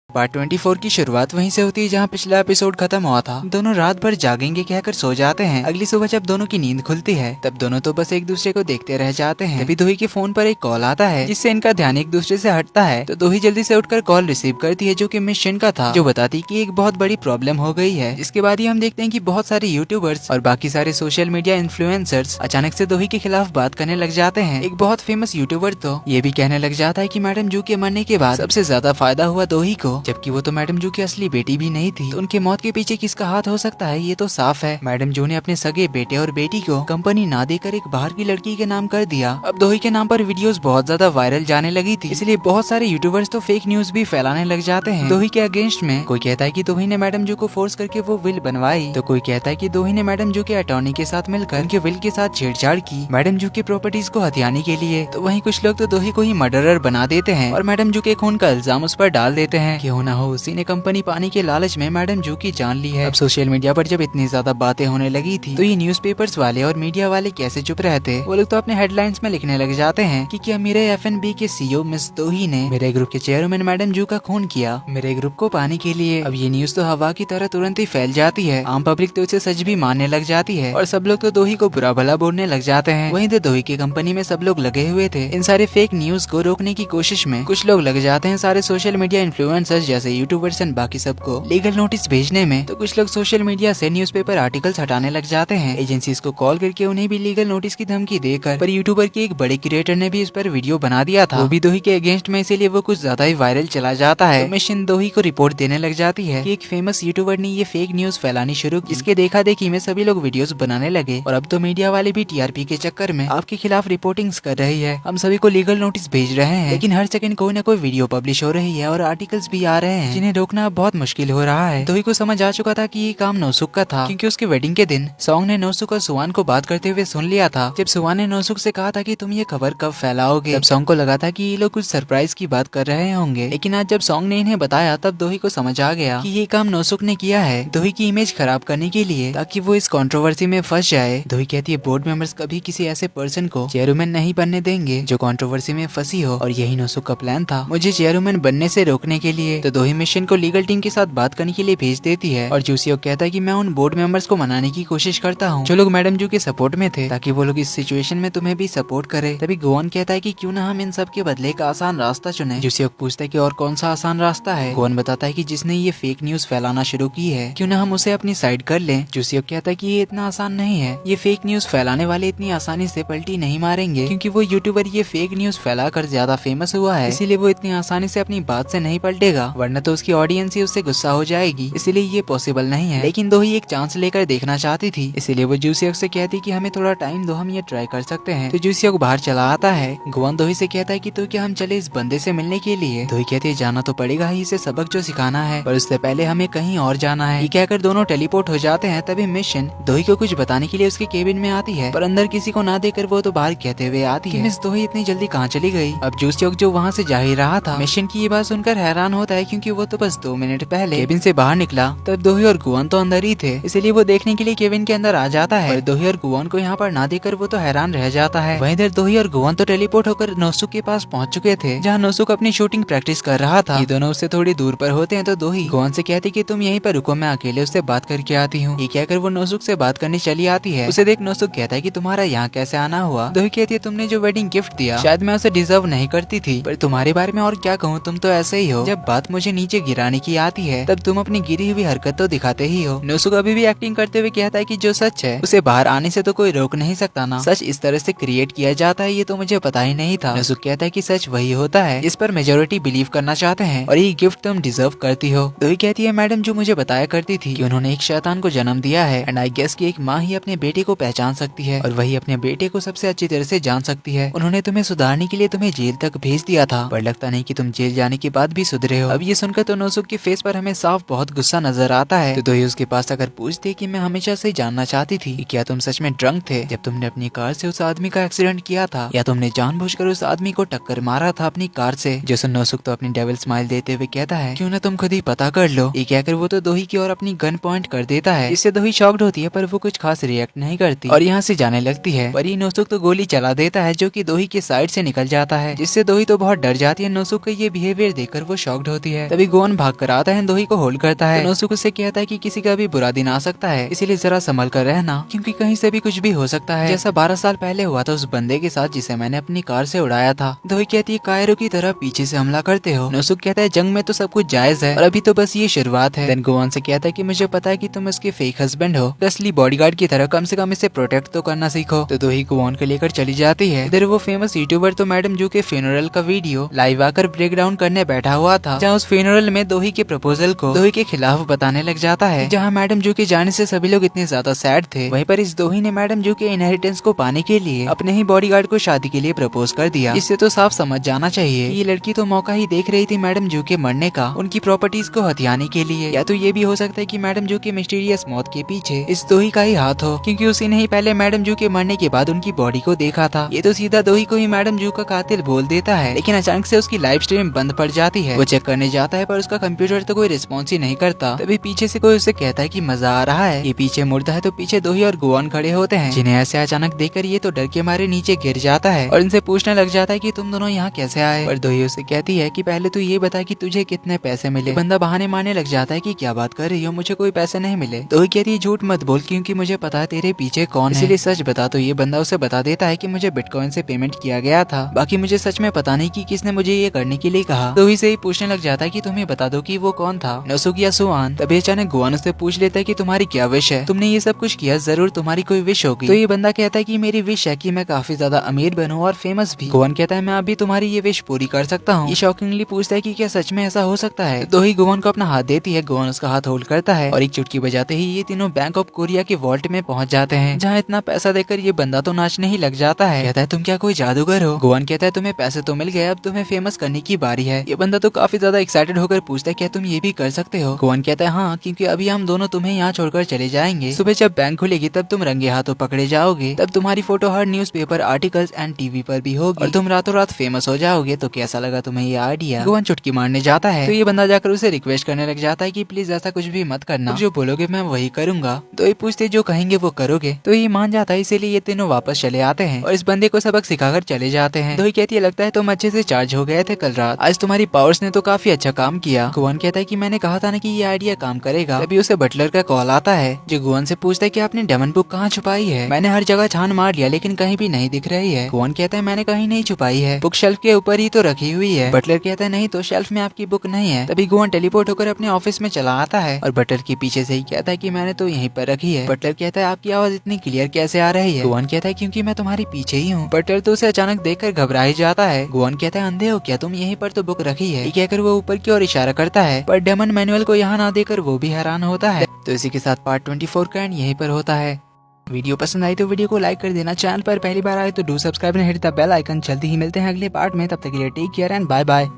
Part 24 की शुरुआत वहीं से होती है जहां पिछला एपिसोड खत्म हुआ था। दोनों रात भर जागेंगे कहकर सो जाते हैं। अगली सुबह जब दोनों की नींद खुलती है तब दोनों तो बस एक दूसरे को देखते रह जाते हैं। तभी दोही के फोन पर एक कॉल आता है जिससे इनका ध्यान एक दूसरे से हटता है। तो दोही जल्दी से उठकर कॉल रिसीव करती है जो कि मिस शिन का था, जो बताती कि एक बहुत बड़ी प्रॉब्लम हो गई है। इसके बाद ही हम देखते हैं कि बहुत सारे यूट्यूबर्स और बाकी सारे सोशल मीडिया इन्फ्लुएंसर्स अचानक से दोही के खिलाफ बात करने लग जाते हैं। एक बहुत फेमस यूट्यूबर तो ये भी कहने लग जाता है कि मैडम जू के मरने के बाद सबसे ज्यादा फायदा हुआ दोही को, जबकि वो तो मैडम जू की असली बेटी भी नहीं थी। तो उनके मौत के पीछे किसका हाथ हो सकता है ये तो साफ है। मैडम जू ने अपने सगे बेटे और बेटी को कंपनी ना देकर एक बाहर की लड़की के नाम कर दिया। अब दोही के नाम पर वीडियोस बहुत ज्यादा वायरल जाने लगी थी, इसलिए बहुत सारे यूट्यूबर्स तो फेक न्यूज भी फैलाने लग जाते हैं दोही के अगेंस्ट में। कोई कहता है कि दोही ने मैडम जू को फोर्स करके वो विल बनवाई, तो कोई कहता है कि दोही ने मैडम जू के अटॉर्नी के साथ मिलकर उनके विल के साथ छेड़छाड़ की मैडम जू की प्रॉपर्टीज को हथियाने के लिए। तो वहीं कुछ लोग तो दोही को ही मर्डरर बना देते हैं और मैडम जू के खून का इल्जाम उस पर डाल देते हैं कि हो ना हो उसी ने कंपनी पाने के लालच में मैडम जू की जान ली है। अब सोशल मीडिया पर जब इतनी ज्यादा बातें होने लगी थी तो ये न्यूज़पेपर्स वाले और मीडिया वाले कैसे चुप रहते। वो लोग तो अपने हेडलाइंस में लिखने लग जाते हैं कि क्या मेरे एफएनबी के सीईओ मिस दोही ने मेरे ग्रुप के चेयरमैन मैडम जू का खून किया मेरे ग्रुप को पाने के लिए। अब ये न्यूज तो हवा की तरह तुरंत ही फैल जाती है। आम पब्लिक तो इसे सच भी मानने लग जाती है और सब लोग तो दोही को बुरा भला बोलने लग जाते हैं। वहीं तो दोही की कंपनी में सब लोग लगे हुए थे इन सारे फेक न्यूज को रोकने की कोशिश में। कुछ लोग लग जाते हैं सारे सोशल मीडिया इन्फ्लुएंसर्स जैसे यूट्यूबर्स एंड बाकी सबको लीगल नोटिस भेजने में, तो कुछ लोग सोशल मीडिया से न्यूज़पेपर आर्टिकल्स हटाने लग जाते हैं एजेंसीज को कॉल करके उन्हें भी लीगल नोटिस की धमकी देकर। पर यूट्यूबर के एक बड़े क्रिएटर ने भी इस पर वीडियो बना दिया था, वो भी दोही के अगेंस्ट में, इसीलिए वो कुछ ज्यादा ही वायरल चला जाता है। तो मिशन दोही को रिपोर्ट देने लग जाती है कि एक फेमस यूट्यूबर ने ये फेक न्यूज फैलानी शुरू की, जिसके देखा देखी में सभी लोग वीडियोस बनाने लगे और अब तो मीडिया वाले भी टीआरपी के चक्कर में आपके खिलाफ रिपोर्टिंग्स कर रही है। हम सभी को लीगल नोटिस भेज रहे हैं, लेकिन हर सेकंड कोई न कोई वीडियो पब्लिश हो रही है और आर्टिकल्स भी आ रहे हैं जिन्हें रोकना बहुत मुश्किल हो रहा है। दोही को समझ आ चुका था कि ये काम नौसुख का था, क्योंकि उसके वेडिंग के दिन सॉन्ग ने नौसुख और सुवान को बात करते हुए सुन लिया था। जब सुवान ने नौसुख से कहा था कि तुम ये खबर कब फैलाओगे, तब सॉन्ग को लगा था कि ये लोग कुछ सरप्राइज की बात कर रहे होंगे। लेकिन आज जब सॉन्ग ने इन्हें बताया तब दोही को समझ आ गया कि ये काम नौसुख ने किया है दोही की इमेज खराब करने के लिए, ताकि वो इस कंट्रोवर्सी में फंस जाए। दोही कहती है बोर्ड मेंबर्स कभी किसी ऐसे पर्सन को चेयरमैन नहीं बनने देंगे जो कंट्रोवर्सी में फंसी हो, और यही नौसुख का प्लान था मुझे चेयरमैन बनने से रोकने के लिए। तो दोही मिशन को लीगल टीम के साथ बात करने के लिए भेज देती है और जूसियोक कहता है कि मैं उन बोर्ड मेंबर्स को मनाने की कोशिश करता हूँ जो लोग मैडम जू के सपोर्ट में थे, ताकि वो लोग इस सिचुएशन में तुम्हें भी सपोर्ट करे। तभी गोवन कहता है कि क्यों ना हम इन सब के बदले एक आसान रास्ता चुने। जूसियोक पूछता है कि और कौन सा आसान रास्ता है। गोवन बताता है कि जिसने ये फेक न्यूज फैलाना शुरू की है क्यों ना हम उसे अपनी साइड कर लें। जूसियोक कहता है कि ये इतना आसान नहीं है, ये फेक न्यूज फैलाने वाले इतनी आसानी से पलटी नहीं मारेंगे, क्योंकि वो यूट्यूबर ये फेक न्यूज फैलाकर ज्यादा फेमस हुआ है, इसीलिए वो इतनी आसानी से अपनी बात से नहीं पलटेगा, वरना तो उसकी ऑडियंस ही उससे गुस्सा हो जाएगी, इसीलिए ये पॉसिबल नहीं है। लेकिन दोही एक चांस लेकर देखना चाहती थी, इसीलिए वो जूसियोक से कहती कि हमें थोड़ा टाइम दो, हम ये ट्राई कर सकते हैं। तो जूसियोक बाहर चला आता है। गोवन दोही से कहता है कि तो क्या हम चले इस बंदे से मिलने के लिए। दोही कहती है जाना तो पड़ेगा ही, इसे सबक जो सिखाना है, पर उससे पहले हमें कहीं और जाना है। ये कहकर दोनों टेलीपोर्ट हो जाते हैं। तभी मिशन दोही को कुछ बताने के लिए उसके केबिन में आती है, पर अंदर किसी को ना देकर वो तो बाहर कहते हुए आती है मिस दोही इतनी जल्दी कहाँ चली गई। अब जूसियोक जो वहाँ से जा ही रहा था मिशन की ये बात सुनकर हैरान होता है, क्योंकि वो तो बस 2 मिनट पहले केबिन से बाहर निकला। तब दोही और गोवन तो अंदर ही थे, इसलिए वो देखने के लिए केबिन के अंदर आ जाता है, और दोही और गोवन को यहाँ पर ना देकर वो तो हैरान रह जाता है। वहीं इधर दोही और गोवन तो टेलीपोर्ट होकर नौसुख के पास पहुंच चुके थे, जहाँ नौसुख अपनी शूटिंग प्रैक्टिस कर रहा था। ये दोनों उससे थोड़ी दूर पर होते हैं, तो दोही गोवन से कहती कि तुम यहीं पर रुको, मैं अकेले उससे बात करके आती हूँ। ये कहकर वो नौसुख से बात करने चली आती है। उसे देख नौसुख कहता है कि तुम्हारा यहाँ कैसे आना हुआ। दोही कहती है तुमने जो वेडिंग गिफ्ट दिया शायद मैं उसे डिजर्व नहीं करती थी, पर तुम्हारे बारे में और क्या कहूँ, तुम तो ऐसे ही हो। जब बात मुझे नीचे गिराने की आती है तब तुम अपनी गिरी हुई हरकत तो दिखाते ही हो। नौसुख अभी भी एक्टिंग करते हुए कहता है कि जो सच है उसे बाहर आने से तो कोई रोक नहीं सकता ना, सच इस तरह से क्रिएट किया जाता है ये तो मुझे पता ही नहीं था। नौसुख कहता है कि सच वही होता है जिस पर मेजोरिटी बिलीव करना चाहते हैं, और ये गिफ्ट तुम डिजर्व करती हो। दोही कहती है मैडम जो मुझे बताया करती थी कि उन्होंने एक शैतान को जन्म दिया है, एंड आई गेस कि एक माँ ही अपने बेटे को पहचान सकती है, और वही अपने बेटे को सबसे अच्छी तरह से जान सकती है। उन्होंने तुम्हें सुधारने के लिए तुम्हें जेल तक भेज दिया था, पर लगता नहीं कि तुम जेल जाने के बाद भी सुधरे हो। अब ये सुनकर तो नौसुख के फेस पर हमें साफ बहुत गुस्सा नजर आता है। तो दोही उसके पास अगर पूछती कि मैं हमेशा से जानना चाहती थी कि क्या तुम सच में ड्रंक थे जब तुमने अपनी कार से उस आदमी का एक्सीडेंट किया था, या तुमने जानबूझकर उस आदमी को टक्कर मारा था अपनी कार से। जो सुन नौसुख तो अपनी डेविल स्माइल देते हुए कहता है क्यों ना तुम खुद ही पता कर लो। ये कहकर वो तो दोही की ओर अपनी गन पॉइंट कर देता है, इससे दोही शॉक्ड होती है, पर वो कुछ खास रिएक्ट नहीं करती और यहाँ से जाने लगती है। पर ये नौसुख तो गोली चला देता है जो कि दोही के साइड से निकल जाता है, जिससे दोही तो बहुत डर जाती है। नौसुख का ये बिहेवियर देखकर वो शॉक्ड होती होती है। तभी गोवन भाग कर आता है, दोही को होल्ड करता है। नोसुक उससे कहता है कि किसी का भी बुरा दिन आ सकता है, इसीलिए जरा संभल कर रहना, क्योंकि कहीं से भी कुछ भी हो सकता है, जैसा 12 साल पहले हुआ था उस बंदे के साथ जिसे मैंने अपनी कार से उड़ाया था। दोही कहती है कायरो की तरह पीछे से हमला करते हो। नोसुक कहता है जंग में तो सब कुछ जायज है और अभी तो बस ये शुरुआत है। देन गोवन से कहता है कि मुझे पता है कि तुम उसके फेक हस्बैंड हो, असली बॉडीगार्ड की तरह कम से कम इसे प्रोटेक्ट तो करना सीखो। तो दोही गोवन को लेकर चली जाती है। इधर वो फेमस यूट्यूबर तो मैडम जू के फ्यूनरल का वीडियो लाइव आकर ब्रेक डाउन करने बैठा हुआ था, जहाँ उस फ्यूनरल में दोही के प्रपोजल को दोही के खिलाफ बताने लग जाता है। जहाँ मैडम जू के जाने से सभी लोग इतने ज्यादा सैड थे, वहीं पर इस दोही ने मैडम जू के इनहेरिटेंस को पाने के लिए अपने ही बॉडीगार्ड को शादी के लिए प्रपोज कर दिया। इससे तो साफ समझ जाना चाहिए कि ये लड़की तो मौका ही देख रही थी मैडम जू के मरने का, उनकी प्रॉपर्टीज को हथियाने के लिए। या तो ये भी हो सकता है कि मैडम जू की मिस्टीरियस मौत के पीछे इस दोही का ही हाथ हो, क्योंकि उसी ने ही पहले मैडम जू के मरने के बाद उनकी बॉडी को देखा था। ये तो सीधा दोही को ही मैडम जू का कातिल बोल देता है, लेकिन अचानक से उसकी लाइव स्ट्रीम बंद पड़ जाती है। वो चेक करने जाता है पर उसका कंप्यूटर तो कोई रिस्पॉन्स ही नहीं करता। तभी पीछे से कोई उसे कहता है कि मजा आ रहा है। ये पीछे मुड़ता है तो पीछे दोही और गोवन खड़े होते हैं, जिन्हें ऐसे अचानक देखकर ये तो डर के मारे नीचे गिर जाता है और इनसे पूछने लग जाता है कि तुम दोनों यहाँ कैसे आए। पर दोही उसे कहती है कि पहले तू ये बता कि तुझे कितने पैसे मिले। बंदा बहाने मारने लग जाता है कि क्या बात कर रही हो, मुझे कोई पैसे नहीं मिले। दोही कहती है झूठ मत बोल, क्योंकि मुझे पता है तेरे पीछे कौन है, इसीलिए सच बता। तो ये बंदा उसे बता देता है कि मुझे बिटकॉइन से पेमेंट किया गया था, बाकी मुझे सच में पता नहीं कि किसने मुझे ये करने के लिए कहा। दोही से ही पूछने लग जाता है कि तुम्हें बता दो कि वो कौन था, नोसुक या सुआन। तभी अचानक गोवन उससे पूछ लेता है कि तुम्हारी क्या विश है, तुमने ये सब कुछ किया, जरूर तुम्हारी कोई विश होगी। तो ये बंदा कहता है कि मेरी विश है कि मैं काफी ज्यादा अमीर बनूं और फेमस भी। गोवन कहता है मैं अभी तुम्हारी ये विश पूरी कर सकता हूँ। ये शॉकिंगली पूछता है कि क्या सच में ऐसा हो सकता है। तो दोही गोवन को अपना हाथ देती है, गोवन उसका हाथ होल्ड करता है और एक चुटकी बजाते ही ये तीनों बैंक ऑफ कोरिया के वॉल्ट में पहुंच जाते हैं, जहाँ इतना पैसा देकर ये बंदा तो नाचने ही लग जाता है। कहता है तुम क्या कोई जादूगर हो। गोवन कहता है तुम्हें पैसे तो मिल गए, अब तुम्हें फेमस करने की बारी है। ये बंदा तो काफी ज्यादा एक्साइटेड होकर पूछता है क्या तुम ये भी कर सकते हो। गोवन कहता है हाँ, क्योंकि अभी हम दोनों तुम्हें यहाँ छोड़कर चले जाएंगे। सुबह जब बैंक खुलेगी तब तुम रंगे हाथों पकड़े जाओगे, तब तुम्हारी photo her newspaper, articles and TV पर भी होगी और तुम रातों रात फेमस हो जाओगे। तो कैसा लगा तुम्हें ये आइडिया। गोवन चुटकी मारने जाता है तो ये बंदा जाकर उसे रिक्वेस्ट करने लग जाता है कि प्लीज ऐसा कुछ भी मत करना, जो बोलोगे मैं वही करूंगा। तो ये पूछते जो कहेंगे वो करोगे। तो ये मान जाता है, इसीलिए ये तीनों वापस चले आते हैं और इस बंदे को सबक सिखाकर चले जाते हैं। दोही कहती है लगता है तुम अच्छे से चार्ज हो गए थे कल रात, आज तुम्हारी पावर्स ने तो काफी अच्छा काम किया। गोवन कहता है कि मैंने कहा था ना कि ये आइडिया काम करेगा। तभी उसे बटलर का कॉल आता है जो गोवन से पूछता है कि आपने डेमन बुक कहाँ छुपाई है। मैंने हर जगह छान मार लिया लेकिन कहीं भी नहीं दिख रही है। गोवन कहता है मैंने कहीं नहीं छुपाई है, बुक शेल्फ के ऊपर ही तो रखी हुई है। बटलर कहता है नहीं तो शेल्फ में आपकी बुक नहीं है। तभी गोवन टेलीपोर्ट होकर अपने ऑफिस में चला आता है और बटलर के पीछे से ही कहता है कि मैंने तो यहीं पर रखी है। बटलर कहता है आपकी आवाज इतनी क्लियर कैसे आ रही है। गोवन कहता है क्योंकि मैं तुम्हारे पीछे ही हूँ। बटलर तो उसे अचानक देखकर घबरा ही जाता है। गोवन कहता है अंधे हो क्या तुम, यहीं पर तो बुक रखी है। ये कहकर वो ऊपर की ओर इशारा करता है, पर डेमन मैनुअल को यहाँ ना देकर वो भी हैरान होता है। तो इसी के साथ पार्ट 24 का एंड यहीं पर होता है। वीडियो पसंद आई तो वीडियो को लाइक कर देना, चैनल पर पहली बार आए तो do subscribe and hit the bell icon. जल्दी ही मिलते हैं अगले पार्ट में, तब तक के लिए take care and bye bye.